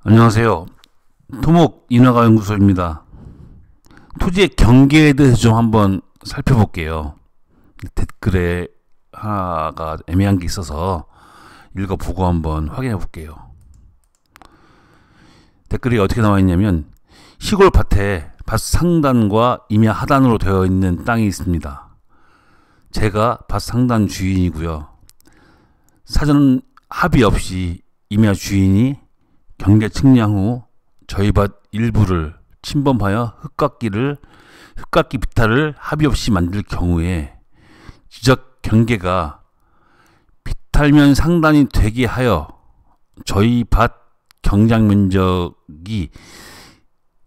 안녕하세요. 토목 인허가 연구소입니다. 토지의 경계에 대해서 좀 한번 살펴볼게요. 댓글에 하나가 애매한 게 있어서 읽어보고 한번 확인해 볼게요. 댓글이 어떻게 나와 있냐면, 시골 밭에 밭 상단과 임야 하단으로 되어 있는 땅이 있습니다. 제가 밭 상단 주인이고요. 사전 합의 없이 임야 주인이 경계 측량 후 저희 밭 일부를 침범하여 흙깎기 비탈을 합의 없이 만들 경우에 지적 경계가 비탈면 상단이 되게 하여 저희 밭 경작 면적이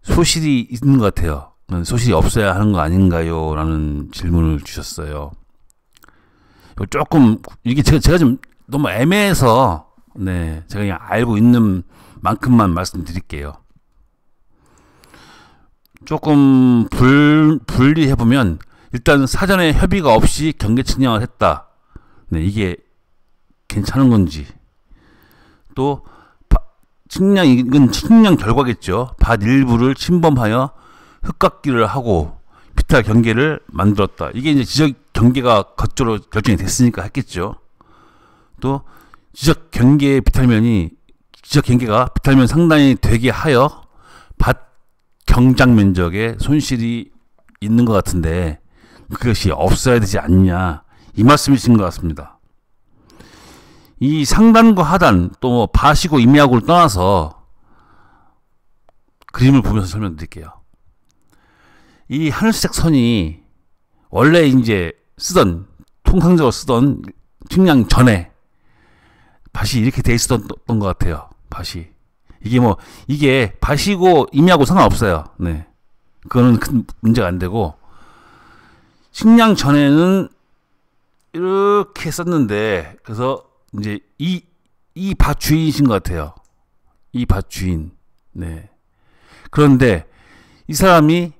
소실이 있는 것 같아요. 소실이 없어야 하는 거 아닌가요? 라는 질문을 주셨어요. 조금 이게 제가 좀 너무 애매해서 제가 그냥 알고 있는 만큼만 말씀드릴게요. 조금 분리해보면, 일단 사전에 협의가 없이 경계 측량을 했다. 이게 괜찮은 건지, 또 이건 측량 결과겠죠. 밭 일부를 침범하여 흙깎기를 하고 비탈 경계를 만들었다. 이게 이제 지적 경계가 거쪽으로 결정이 됐으니까 했겠죠. 또 지적 경계가 비탈면 상단이 되게 하여 밭 경작 면적에 손실이 있는 것 같은데 그것이 없어야 되지 않냐, 이 말씀이신 것 같습니다. 이 상단과 하단, 또 밭이고 임야고를 떠나서 그림을 보면서 설명드릴게요. 이 하늘색 선이 원래 이제 통상적으로 쓰던 측량 전에 밭이 이렇게 돼 있었던 것 같아요. 밭이. 이게 밭이고 임야고 상관없어요. 그거는 큰 문제가 안 되고, 측량 전에는 이렇게 썼는데, 그래서 이제 이 밭 주인이신 것 같아요. 이 밭 주인. 그런데 이 사람이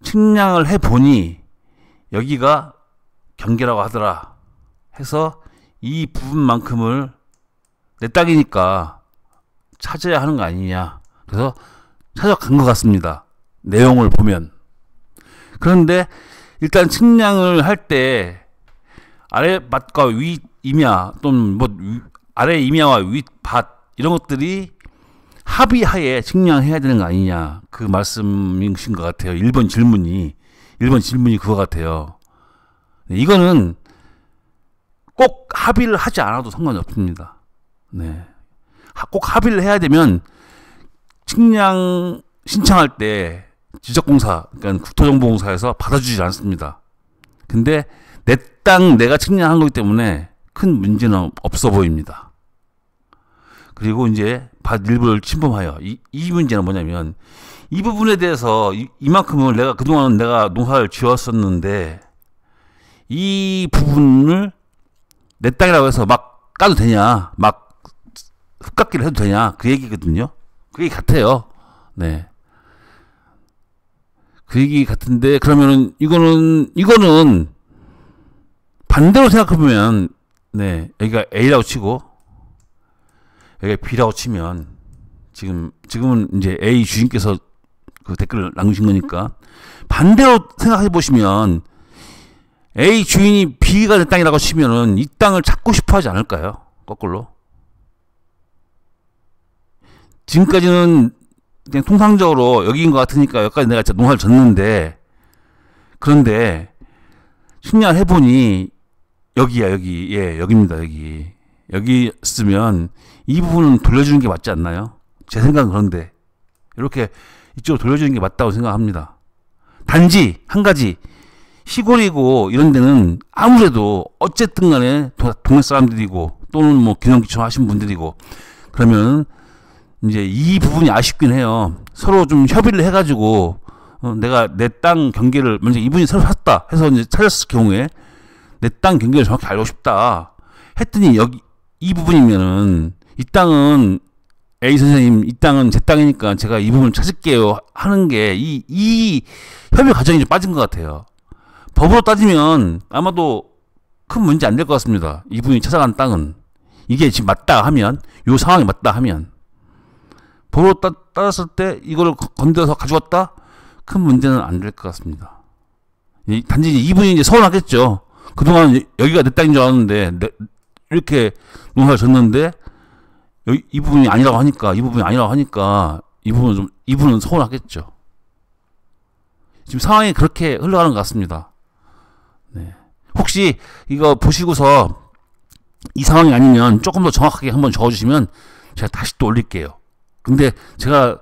측량을 해보니 여기가 경계라고 하더라 해서 이 부분만큼을 내 땅이니까 찾아야 하는 거 아니냐. 그래서 찾아간 것 같습니다. 내용을 보면. 그런데 일단 측량을 할 때 아래 밭과 위 임야, 또는 아래 임야와 위 밭, 이런 것들이 합의하에 측량해야 되는 거 아니냐, 그 말씀이신 것 같아요. 1번 질문이 그거 같아요. 이거는 꼭 합의를 하지 않아도 상관이 없습니다. 꼭 합의를 해야 되면 측량 신청할 때 지적공사, 그러니까 국토정보공사에서 받아주지 않습니다. 근데 내 땅 내가 측량한 거기 때문에 큰 문제는 없어 보입니다. 그리고 이제 밭 일부를 침범하여, 이 문제는 뭐냐면, 이 부분에 대해서 이만큼을 그동안 내가 농사를 지었었는데 이 부분을 내 땅이라고 해서 막 까도 되냐, 막 흙깎기를 해도 되냐, 그 얘기거든요. 그 얘기 같아요. 그 얘기 같은데, 그러면은 이거는 반대로 생각해보면, 여기가 A라고 치고 여기가 B라고 치면, 지금은 이제 A 주인께서 그 댓글을 남기신 거니까, 반대로 생각해 보시면 A 주인이 B가 내 땅이라고 치면은 이 땅을 찾고 싶어 하지 않을까요? 거꾸로. 지금까지는 그냥 통상적으로 여기인 것 같으니까 여기까지 내가 농사를 졌는데, 그런데 측량을 해보니 여기야, 여기. 여기입니다, 여기. 여기 있으면 이 부분은 돌려주는 게 맞지 않나요? 제 생각은 그런데 이렇게 이쪽으로 돌려주는 게 맞다고 생각합니다. 단지 한 가지, 시골이고 이런 데는 아무래도 어쨌든 간에 동네 사람들이고, 또는 기농기촌 하신 분들이고, 그러면 이제 이 부분이 아쉽긴 해요. 서로 좀 협의를 해가지고, 내가 내 땅 경계를, 먼저 이분이 새로 샀다 해서 이제 찾았을 경우에 내 땅 경계를 정확히 알고 싶다 했더니, 여기 이 부분이면은, 이 땅은 A 선생님, 이 땅은 제 땅이니까 제가 이 부분을 찾을게요 하는 게, 이 협의 과정이 좀 빠진 것 같아요. 법으로 따지면 아마도 큰 문제 안 될 것 같습니다. 이분이 찾아간 땅은 이게 지금 맞다 하면, 요 상황이 맞다 하면 도로 따랐을 때 이걸 건드려서 가져왔다? 큰 문제는 안 될 것 같습니다. 단지 이분이 이제 서운하겠죠. 그동안 여기가 내 땅인 줄 알았는데, 이렇게 농사를 졌는데, 이 부분이 아니라고 하니까, 이분은 서운하겠죠. 지금 상황이 그렇게 흘러가는 것 같습니다. 네. 혹시 이거 보시고서 이 상황이 아니면 조금 더 정확하게 한번 적어주시면 제가 다시 또 올릴게요. 근데 제가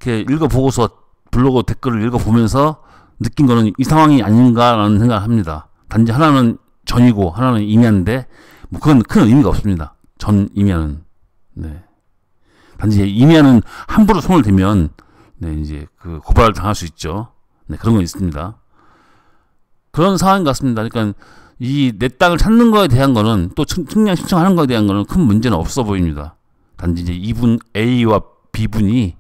이렇게 읽어보고서 블로그 댓글을 읽어보면서 느낀 거는 이 상황이 아닌가라는 생각을 합니다. 단지 하나는 전이고 하나는 임야인데 뭐 그건 큰 의미가 없습니다. 전 임야는. 네. 단지 임야는 함부로 손을 대면 네, 이제 그 고발을 당할 수 있죠. 네, 그런 건 있습니다. 그런 상황인 것 같습니다. 그러니까 이 내 땅을 찾는 거에 대한 거는 또 측량 신청하는 거에 대한 거는 큰 문제는 없어 보입니다. 단지 이제 이분 A와 B분이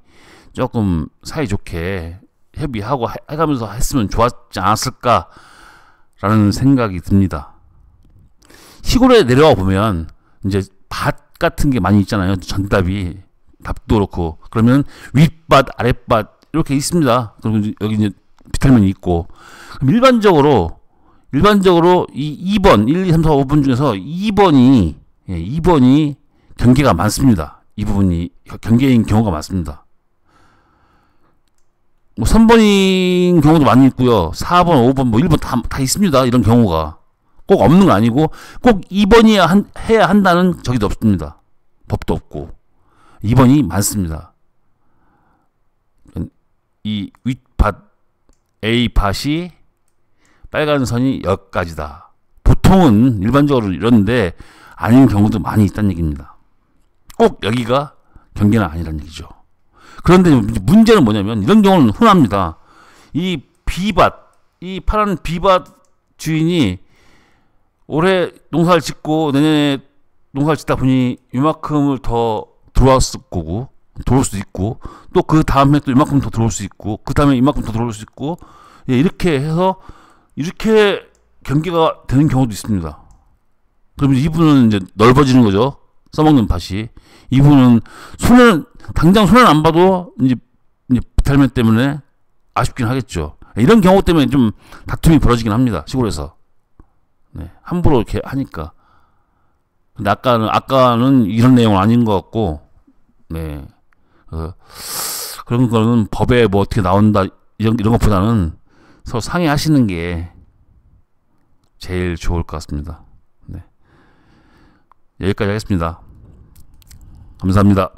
조금 사이좋게 협의하고 해가면서 했으면 좋았지 않았을까라는 생각이 듭니다. 시골에 내려와 보면 이제 밭 같은 게 많이 있잖아요. 전답이 답도 그렇고 그러면 윗밭 아랫밭 이렇게 있습니다. 그리고 여기 이제 비탈면이 있고 그럼 일반적으로 이 2번 1, 2, 3, 4, 5번 중에서 2번이 경계가 많습니다. 이 부분이 경계인 경우가 많습니다. 뭐 3번인 경우도 많이 있고요. 4번, 5번, 뭐 1번 다 있습니다. 이런 경우가 꼭 없는 거 아니고 꼭 2번이야 해야 한다는 저기도 없습니다. 법도 없고 2번이 많습니다. 이 윗밭 A 밭이 빨간 선이 여기까지다. 보통은 일반적으로 이런데 아닌 경우도 많이 있다는 얘기입니다. 꼭 여기가 경계는 아니라는 얘기죠. 그런데 문제는 뭐냐면 이런 경우는 흔합니다. 이 B밭, 이 파란 B밭 주인이 올해 농사를 짓고 내년에 농사를 짓다 보니 이만큼을 더 들어왔을 거고 들어올 수도 있고 또 그 다음에 또 이만큼 더 들어올 수 있고 그 다음에 이만큼 더 들어올 수 있고 예, 이렇게 해서 이렇게 경계가 되는 경우도 있습니다. 그러면 이분은 이제 넓어지는 거죠. 써먹는 밭이. 이분은 당장 손을 안 봐도 이제 비탈면 때문에 아쉽긴 하겠죠. 이런 경우 때문에 좀 다툼이 벌어지긴 합니다. 시골에서. 네, 함부로 이렇게 하니까. 근데 아까는 이런 내용은 아닌 것 같고, 네. 그런 거는 법에 뭐 어떻게 나온다, 이런 것보다는 서로 상의하시는 게 제일 좋을 것 같습니다. 네. 여기까지 하겠습니다. 감사합니다.